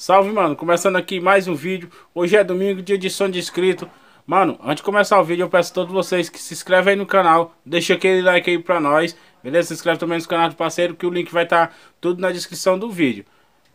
Salve, mano, começando aqui mais um vídeo. Hoje é domingo, dia de som de inscrito. Mano, antes de começar o vídeo, eu peço a todos vocês que se inscrevem aí no canal. Deixa aquele like aí pra nós, beleza? Se inscreve também no canal do parceiro, que o link vai estar tudo na descrição do vídeo.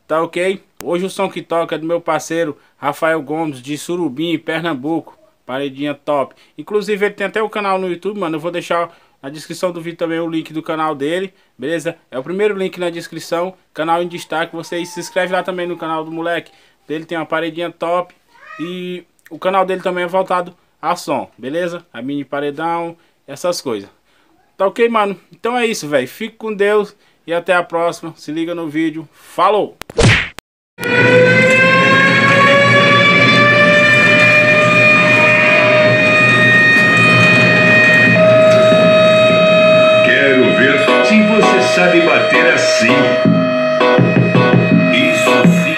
Tá ok? Hoje o som que toca é do meu parceiro Rafael Gomes, de Surubim, Pernambuco. Paredinha top. Inclusive ele tem até o canal no YouTube, mano. Eu vou deixar na descrição do vídeo também o link do canal dele, beleza? É o primeiro link na descrição, canal em destaque. Vocês se inscrevem lá também no canal do moleque. Ele tem uma paredinha top. E o canal dele também é voltado a som, beleza? A mini paredão, essas coisas. Tá ok, mano? Então é isso, velho. Fique com Deus e até a próxima. Se liga no vídeo. Falou! Quero ver se você sabe bater assim. Isso sim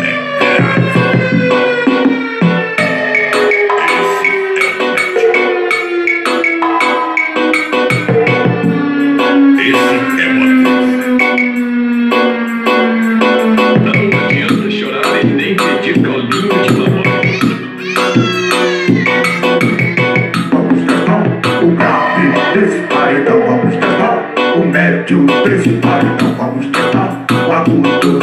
é grave. Esse é Matheus. Não adianta chorar e nem pedir calinho de mamãe. O grave desse paredão, vamos testar. O médio desse paredão, vamos testar. O agudo